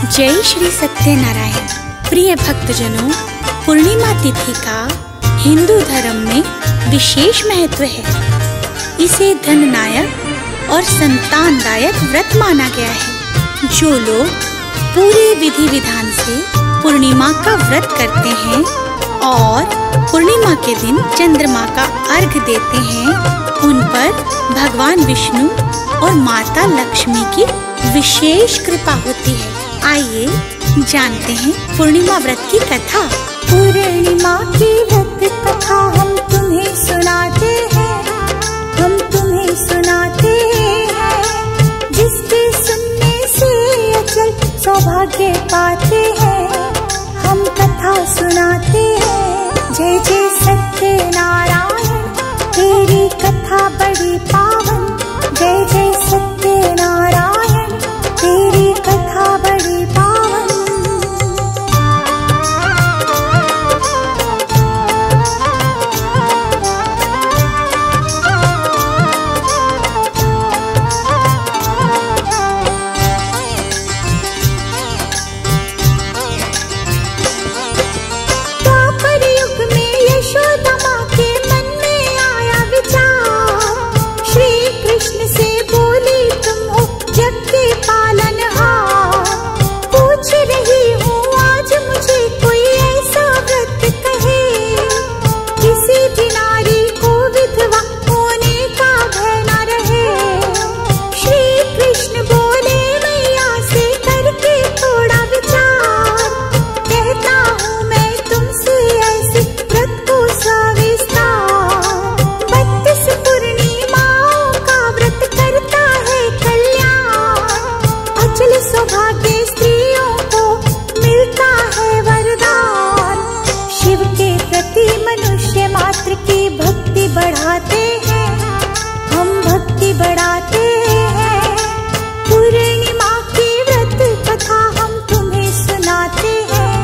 जय श्री सत्यनारायण। प्रिय भक्तजनों, पूर्णिमा तिथि का हिंदू धर्म में विशेष महत्व है। इसे धननायक और संतानदायक व्रत माना गया है। जो लोग पूरे विधि विधान से पूर्णिमा का व्रत करते हैं और पूर्णिमा के दिन चंद्रमा का अर्घ देते हैं, उन पर भगवान विष्णु और माता लक्ष्मी की विशेष कृपा होती है। आइए जानते हैं पूर्णिमा व्रत की कथा। पूर्णिमा की व्रत कथा हम तुम्हें सुनाते हैं, हम तुम्हें सुनाते हैं। जिसके सुनने से अचल सौभाग्य पाते हैं, हम कथा सुनाते हैं। जय जय सत्यनारायण, तेरी कथा बड़ी पावन। जय जय सत्यनारायण, तेरी कथा बड़ी पावन। द्वापर युग में यशोदा माँ के मन में आया विचार। श्री कृष्ण से बोली, तुम हो जग के पालनहार। पूछ रही हूँ आज मुझे कोई ऐसा व्रत कहे, किसी भी नारी को विधवा होने का भय न रहे। श्री कृष्ण बोले, मैया से करके थोड़ा विचार। कहता हूँ मैं तुमसे ऐसे व्रत को सविस्तार। 32 पूर्णिमाओं का व्रत करता है कल्याण। अचल सौभाग्य स्त्रियों को मिलता है वरदान। शिव के प्रति मनुष्य मात्र की भक्ति बढ़ाते हैं, हम भक्ति बढ़ाते हैं। पूर्णिमा की व्रत कथा हम तुम्हें सुनाते हैं,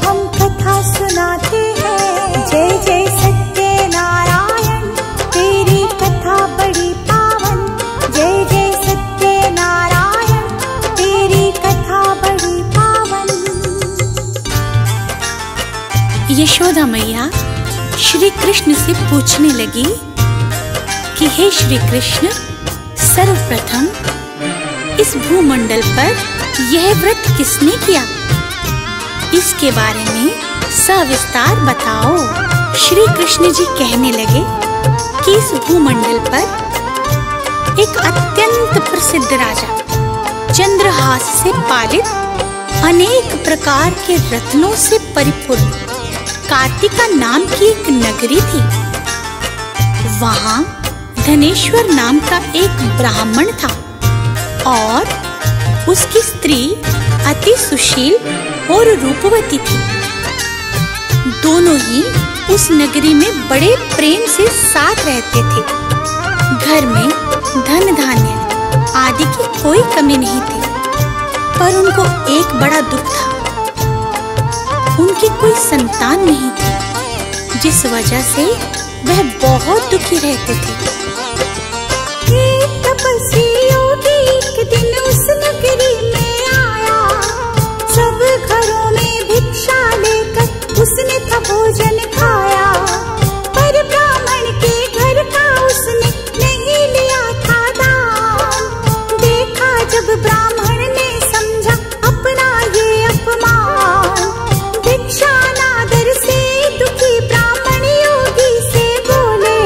हम कथा सुनाते हैं। जय जय सत्यनारायण, तेरी कथा बड़ी पावन। जय जय सत्यनारायण, तेरी कथा बड़ी पावन। यशोदा मैया श्री कृष्ण से पूछने लगी कि हे श्री कृष्ण, सर्वप्रथम इस भूमंडल पर यह व्रत किसने किया, इसके बारे में सविस्तार बताओ। श्री कृष्ण जी कहने लगे कि इस भूमंडल पर एक अत्यंत प्रसिद्ध राजा चंद्रहास से पालित अनेक प्रकार के रत्नों से परिपूर्ण कार्तिका नाम की एक नगरी थी। वहां धनेश्वर नाम का एक ब्राह्मण था और उसकी स्त्री अति सुशील और रूपवती थी। दोनों ही उस नगरी में बड़े प्रेम से साथ रहते थे। घर में धन धान्य आदि की कोई कमी नहीं थी, पर उनको एक बड़ा दुख था। उनकी कोई संतान नहीं थी, जिस वजह से वह बहुत दुखी रहते थे। एक तपस्वी योगी एक दिन उस नगरी में आया। सब घरों में भिक्षा लेकर उसने था भोजन खाया, पर ब्राह्मण के घर का उसने नहीं लिया था दान। देखा जब ब्राह्मण ने समझा अपना ये अपमान। भिक्षा नादर से दुखी ब्राह्मण योगी से बोले,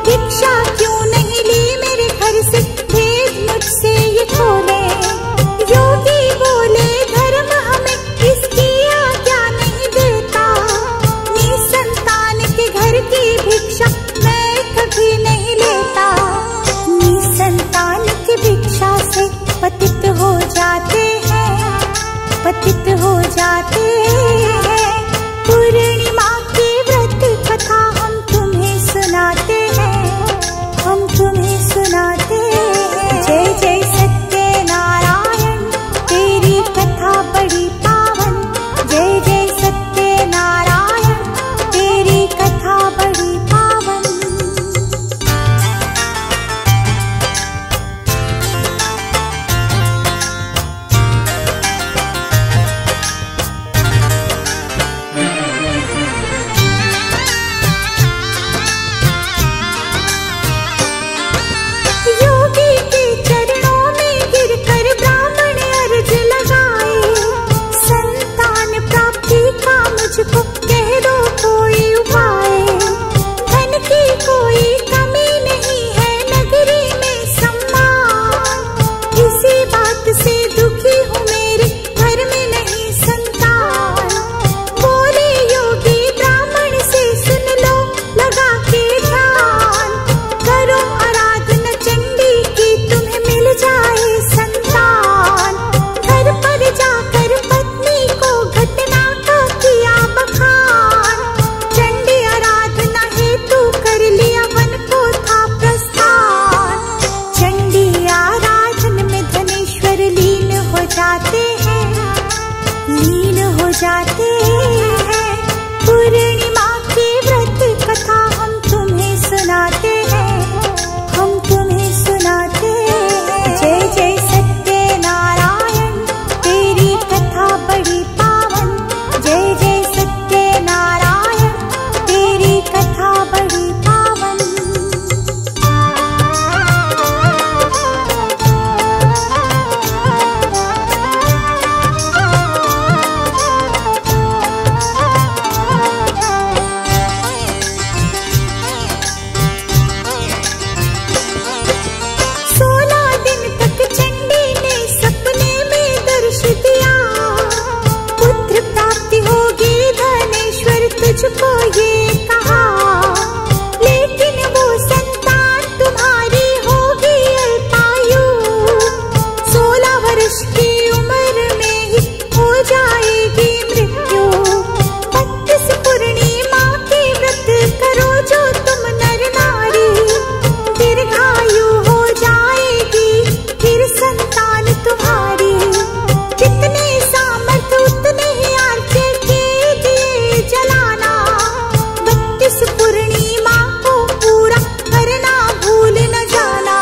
भिक्षा क्यों नहीं ली मेरे घर से, भेद मुझसे ये खोले। योगी बोले, धर्म हमें इसकी आज्ञा नहीं देता। निसंतान के घर की भिक्षा मैं कभी नहीं लेता। निसंतान की भिक्षा से पतित हो जाते हैं, पतित हो जाते हैं। पूर्णिमा की व्रत कथा हम तुम्हें सुनाते हैं, हम तुम्हें सुनाते हैं। जय जय सत्यनारायण, तेरी कथा बड़ी पावन। जय जय सत्यनारायण, तेरी कथा बड़ी पावन। जाते हैं। पूर्णिमा की व्रत कथा हम तुम्हें सुनाते हैं, हम तुम्हें सुनाते हैं। जय जय सत्यनारायण तेरी कथा बड़ी पावन, जय जय सत्यनारायण तेरी कथा बड़ी पावन। तुझको ये कहा, लेकिन वो संतान तुम्हारी होगी अल्पायु। 16 वर्ष की उम्र में ही हो जाएगी मृत्यु। 32 पूर्णिमा की व्रत करो जो तुम नर नारी, दीर्घायु हो जाएगी फिर संतान तुम्हारी। जितने सामर्थ्य उतने ही आरती के दिए जलाना, 32 पूर्णिमा को पूरा करना भूल न जाना।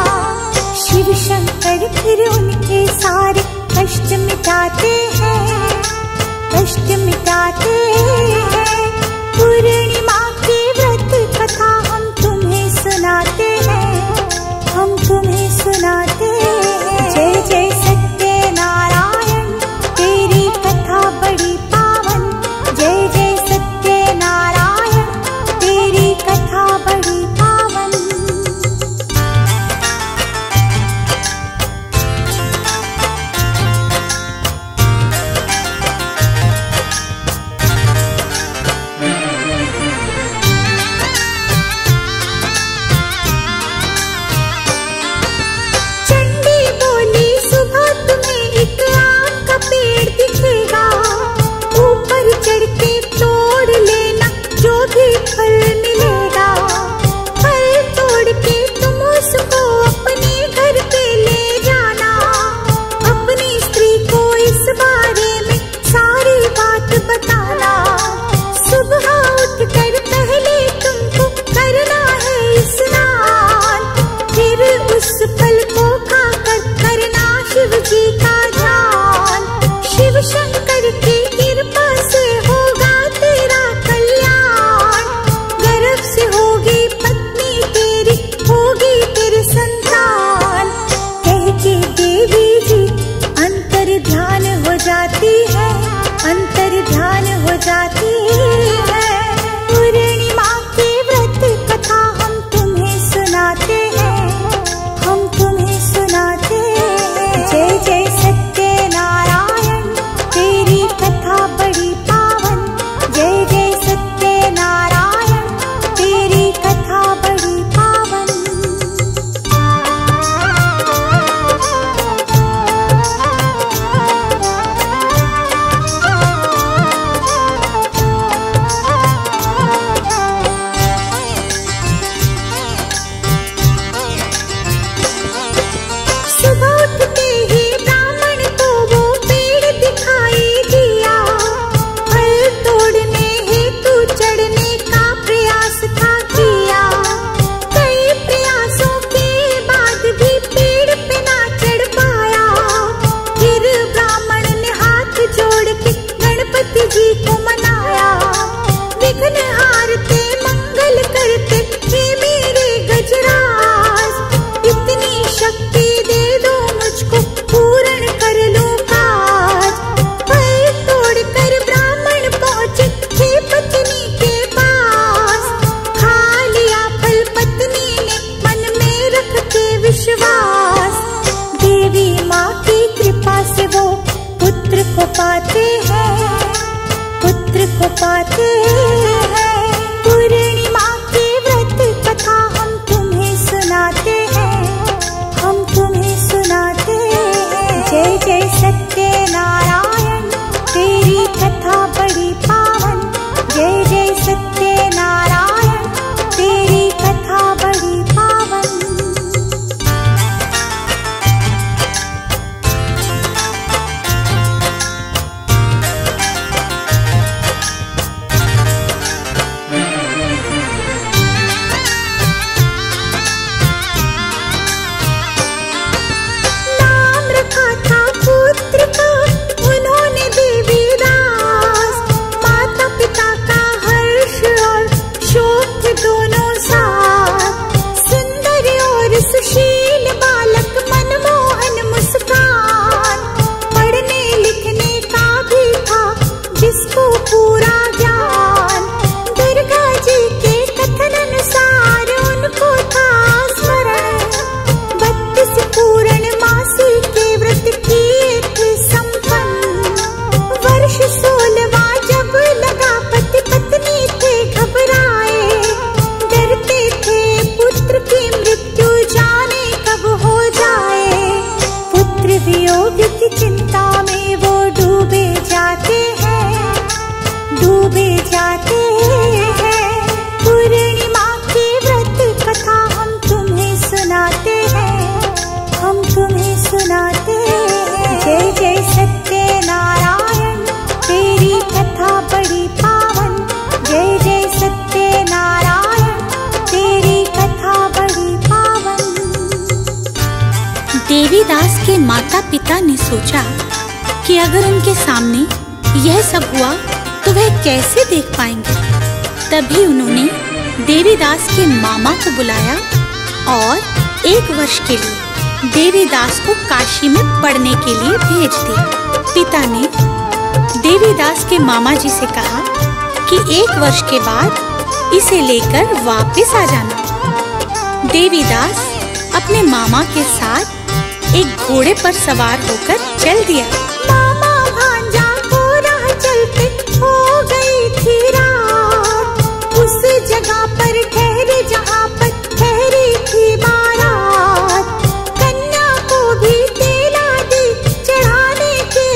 शिव शंकर फिर उनके सारे कष्ट मिटाते हैं, कष्ट मिटाते हैं। पूर्णिमा की व्रत कथा हम तुम्हें सुनाते हैं, हम तुम्हें सुनाते हैं। जय जय सत्यनारायण तेरी कथा बड़ी पावन, जय जय सत्यनारायण तेरी कथा बड़ी पावन। चंडी बोली सुबह तुम्हें एक आम का पेड़ दिखेगा, ऊपर चढ़ के तोड़ लेना जो भी फल मिलेगा। फल तोड़ के तुम उसको अपने घर पे ले जाना, अपनी स्त्री को इस बारे में सारी बात बताना। सुबह उठकर पहले तुमको करना है स्नान, फिर उस फल को खाकर करना शिव जी का ध्यान। शिव शंकर की कृपा से होगा तेरा कल्याण, गर्भ से होगी पत्नी तेरी, होगी तेरी संतान। कह के देवी जी अंतर ध्यान हो जाती है, अंतर ध्यान हो जाती है। पूर्णिमा की व्रत कथा हम तुम्हें सुनाते हैं, हम तुम्हें सुनाते हैं। जय जय सत्यनारायण तेरी कथा बड़ी पावन, जय जय सत्यनारायण तेरी कथा बड़ी पावन। सुबह उठते ही ब्राह्मण को वो पेड़ दिखाई दिया, फल तोड़ने हेतु चढ़ने का प्रयास था किया। कई प्रयासों के बाद भी पेड़ पे ना चढ़ पाया। फिर ब्राह्मण ने हाथ जोड़ के गणपति जी को मनाया। विघ्न हारते मंगल करते हे मेरे गजराज, इतनी शक्ति दे दो मुझको पूर्ण कर लो काज। फल तोड़कर ब्राह्मण पहुंचे थे पत्नी के पास, खा लिया फल पत्नी ने मन में रख के विश्वास। देवी माँ की कृपा से वो पुत्र को पाते हैं, पुत्र को पाते हैं। पूर्णिमा की व्रत कथा हम तुम्हें सुनाते हैं, हम तुम्हें सुनाते हैं। जय जय सत्यनारायण तेरी कथा बड़ी पावन, जय जय सत्यनारायण तेरी कथा बड़ी पावन। माता पिता ने सोचा कि अगर उनके सामने यह सब हुआ तो वह कैसे देख पाएंगे। तभी उन्होंने देवीदास के मामा को बुलाया और 1 वर्ष के लिए देवीदास को काशी में पढ़ने के लिए भेज दिया। पिता ने देवीदास के मामा जी से कहा कि 1 वर्ष के बाद इसे लेकर वापस आ जाना। देवीदास अपने मामा के साथ एक घोड़े पर सवार होकर चल दिया। मामा भांजा को राह चलते हो गई थी रात, उस जगह पर ठहरे जहाँ पर ठहरी थी बारात। कन्या को भी तेल आदि चढ़ाने के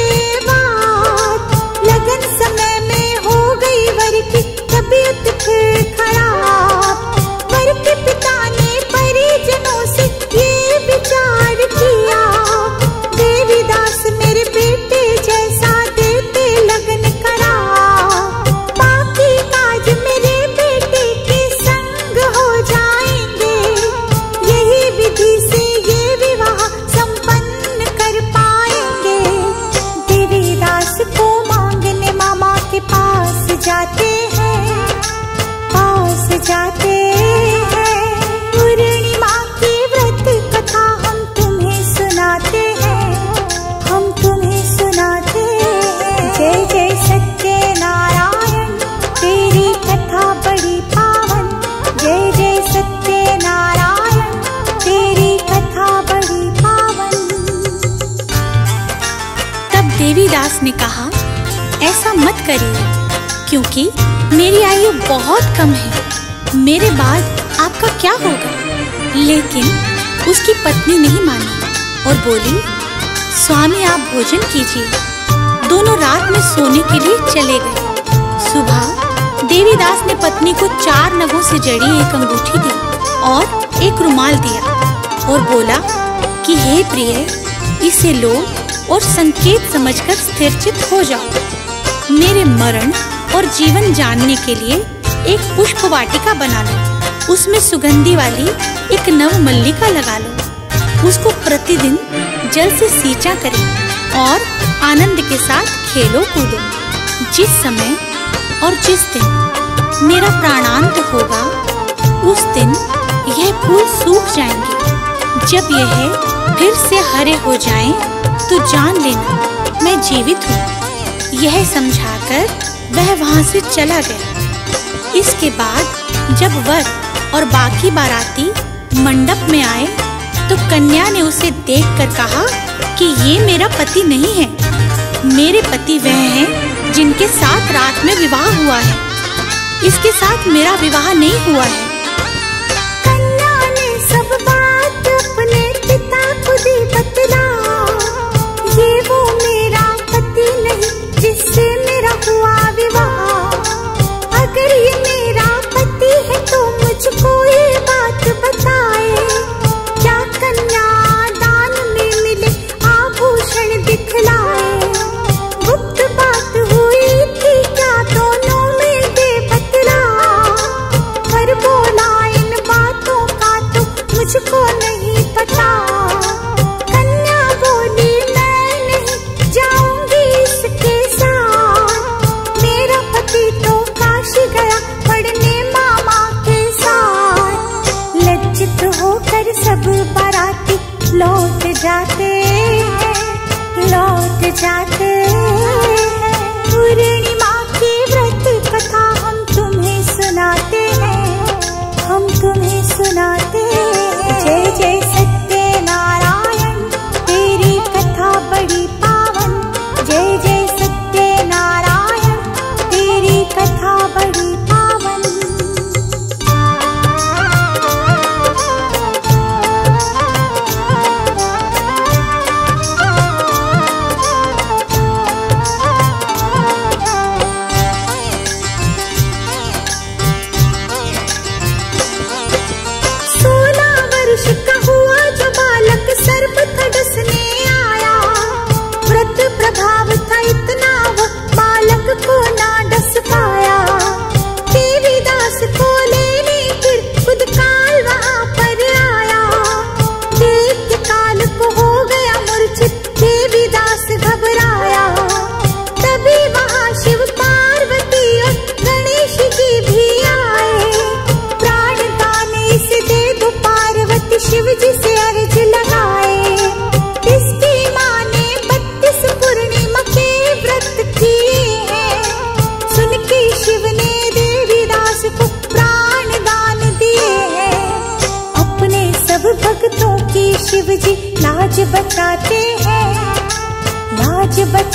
बाद लगन समय में हो गई वर की तबीयत फिर खराब। वर के पिता ने परिजनों से ये विचार किया, देवीदास मेरे बेटे जैसा देते लगन करा। बाकी काज मेरे बेटे के संग हो जाएंगे, यही विधि से ये विवाह संपन्न कर पाएंगे। देवीदास को मांगने मामा के पास जाते हैं, पास जाते हैं। पूर्णिमा की व्रत कथा हम तुम्हें सुनाते हैं, हम तुम्हें सुनाते हैं। जय जय सत्य नारायण, तेरी कथा बड़ी पावन। जय जय सत्य नारायण, तेरी कथा बड़ी पावन। तब देवीदास ने कहा, ऐसा मत करिए, क्योंकि मेरी आयु बहुत कम है, मेरे बाद आपका क्या होगा। लेकिन उसकी पत्नी नहीं मानी और बोली, स्वामी आप भोजन कीजिए। दोनों रात में सोने के लिए चले गए। सुबह देवीदास ने पत्नी को 4 नगों से जड़ी एक अंगूठी दी और एक रुमाल दिया और बोला कि हे प्रिय, इसे लो और संकेत समझकर स्थिरचित हो जाओ। मेरे मरण और जीवन जानने के लिए एक पुष्प वाटिका बना लो, उसमें सुगंधी वाली एक नवमल्लिका लगा लो। उसको प्रतिदिन जल से सींचा करें और आनंद के साथ खेलो कूदो। जिस समय और जिस दिन मेरा प्राणांत होगा, उस दिन यह फूल सूख जाएंगे। जब यह फिर से हरे हो जाएं, तो जान लेना मैं जीवित हूँ। यह समझाकर वह वहां से चला गया। इसके बाद जब वर और बाकी बाराती मंडप में आए, तो कन्या ने उसे देखकर कहा कि ये मेरा पति नहीं है, मेरे पति वह हैं जिनके साथ रात में विवाह हुआ है। इसके साथ मेरा विवाह नहीं हुआ है। कन्या ने सब बात अपने पिता को दी बतला, ये वो मेरा पति नहीं जिससे मेरा हुआ विवाह। अगर ये मेरा पति है तो मुझको ये बात बताए, क्या कन्या दान में मिले आभूषण दिखलाए। गुप्त बात हुई थी क्या दोनों में दे बतला, पर बोला इन बातों का तो मुझको नहीं पता। कन्या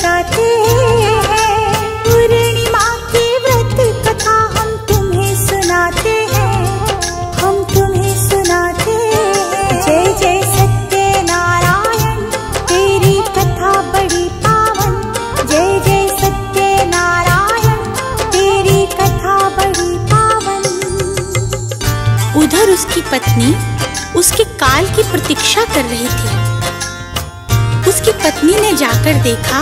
बचाते हैं। पूर्णिमा की व्रत कथा हम तुम्हें सुनाते हैं, हम तुम्हें सुनाते हैं। जय जय सत्यनारायण तेरी कथा बड़ी पावन, जय जय सत्यनारायण तेरी कथा बड़ी पावन। उधर उसकी पत्नी उसके काल की प्रतीक्षा कर रही थी। उसकी पत्नी ने जाकर देखा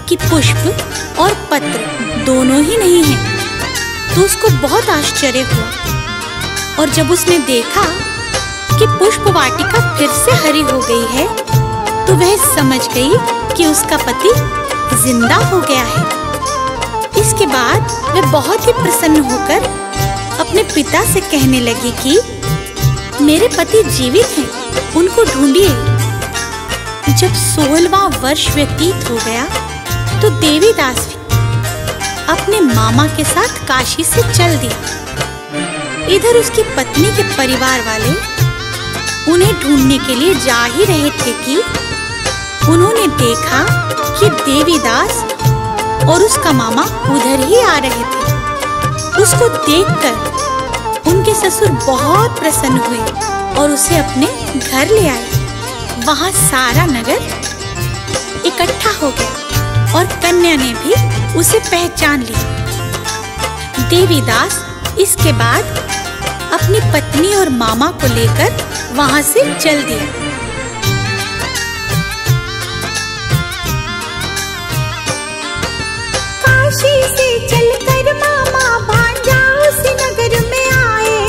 कि पुष्प और पत्र दोनों ही नहीं हैं, तो उसको बहुत आश्चर्य हुआ। और जब उसने देखा कि पुष्प वाटिका फिर से हरी हो गई है, तो वह समझ गई कि उसका पति जिंदा हो गया है। इसके बाद वह बहुत ही प्रसन्न होकर अपने पिता से कहने लगी कि मेरे पति जीवित हैं, उनको ढूंढिए। जब 16वां वर्ष व्यतीत हो गया तो देवीदास भी अपने मामा के साथ काशी से चल दिया। इधर उसकी पत्नी के परिवार वाले उन्हें ढूंढने के लिए जा ही रहे थे कि उन्होंने देखा कि देवीदास और उसका मामा उधर ही आ रहे थे। उसको देखकर उनके ससुर बहुत प्रसन्न हुए और उसे अपने घर ले आए। वहां सारा नगर इकट्ठा हो गया और कन्या ने भी उसे पहचान लिया। देवीदास इसके बाद अपनी पत्नी और मामा को लेकर वहां से चल दिया। काशी से चलकर मामा भांजा उस नगर में आए।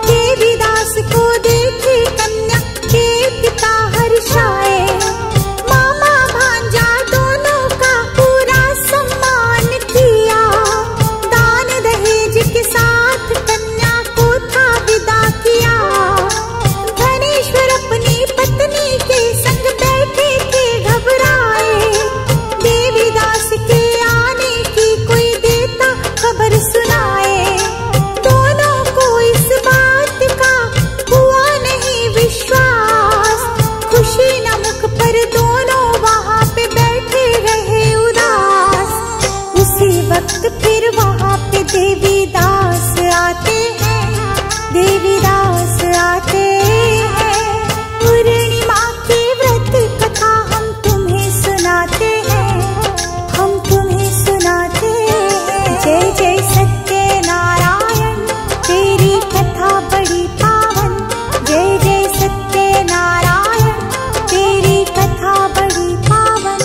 देवीदास को देखे कन्या के पिता हर्षाए। मामा भांजा दोनों का पूरा सम्मान किया। दान दहेज के साथ कन्या को था विदा किया। धनेश्वर अपनी पत्नी के संग बैठे थे घबराए। देवीदास के आने की कोई देता खबर सुनाए। दोनों को इस बात का हुआ नहीं विश्वास। खुशी न मुख पर दोनों वहां पे बैठे रहे उदास। उसी वक्त फिर वहां पे देवीदास आते हैं, देवीदास आते हैं। पूर्णिमा की व्रत कथा हम तुम्हें सुनाते हैं, हम तुम्हें सुनाते हैं। जय जय सत्यनारायण तेरी कथा बड़ी पावन, जय जय सत्यनारायण तेरी कथा बड़ी पावन।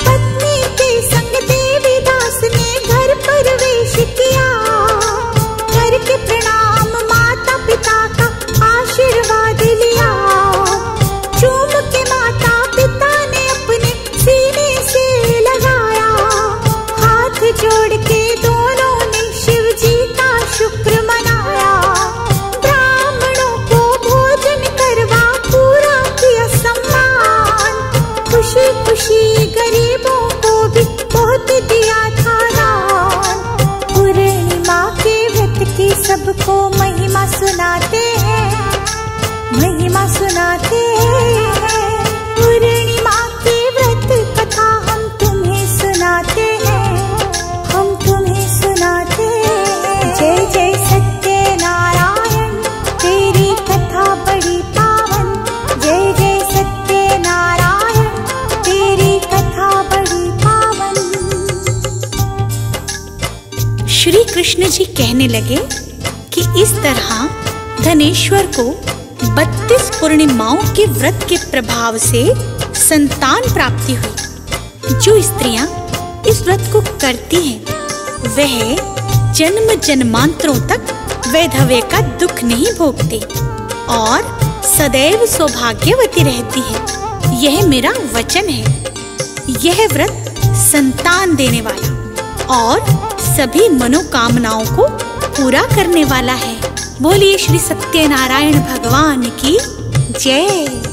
पत्नी के संग देवीदास ने घर प्रवेश किया। करके प्रणाम माता पिता का आशीर्वाद लिया। चूम के माता पिता ने अपने सीने से लगाया। हाथ जोड़ के दोनों ने शिव जी का शुक्र मनाया। ब्राह्मणों को भोजन करवा पूरा किया सम्मान। खुशी खुशी गरीबों को भी बहुत दिया था दान। पूर्णिमा के व्रत की सबको महिमा सुनाते हैं, महिमा सुनाते हैं। पूर्णिमा की व्रत कथा हम तुम्हें सुनाते हैं, हम तुम्हें सुनाते हैं। जय जय सत्यनारायण तेरी कथा बड़ी पावन, जय जय सत्यनारायण तेरी कथा बड़ी पावन। श्री कृष्ण जी कहने लगे कि इस तरह धनेश्वर को 32 पूर्णिमाओं के व्रत के प्रभाव से संतान प्राप्ति हुई। जो स्त्रियां इस व्रत को करती हैं, वह जन्म जन्मांतरों तक वैधव्य का दुख नहीं भोगती और सदैव सौभाग्यवती रहती है। यह मेरा वचन है। यह व्रत संतान देने वाला और सभी मनोकामनाओं को पूरा करने वाला है। बोलिए श्री सत्यनारायण भगवान की जय।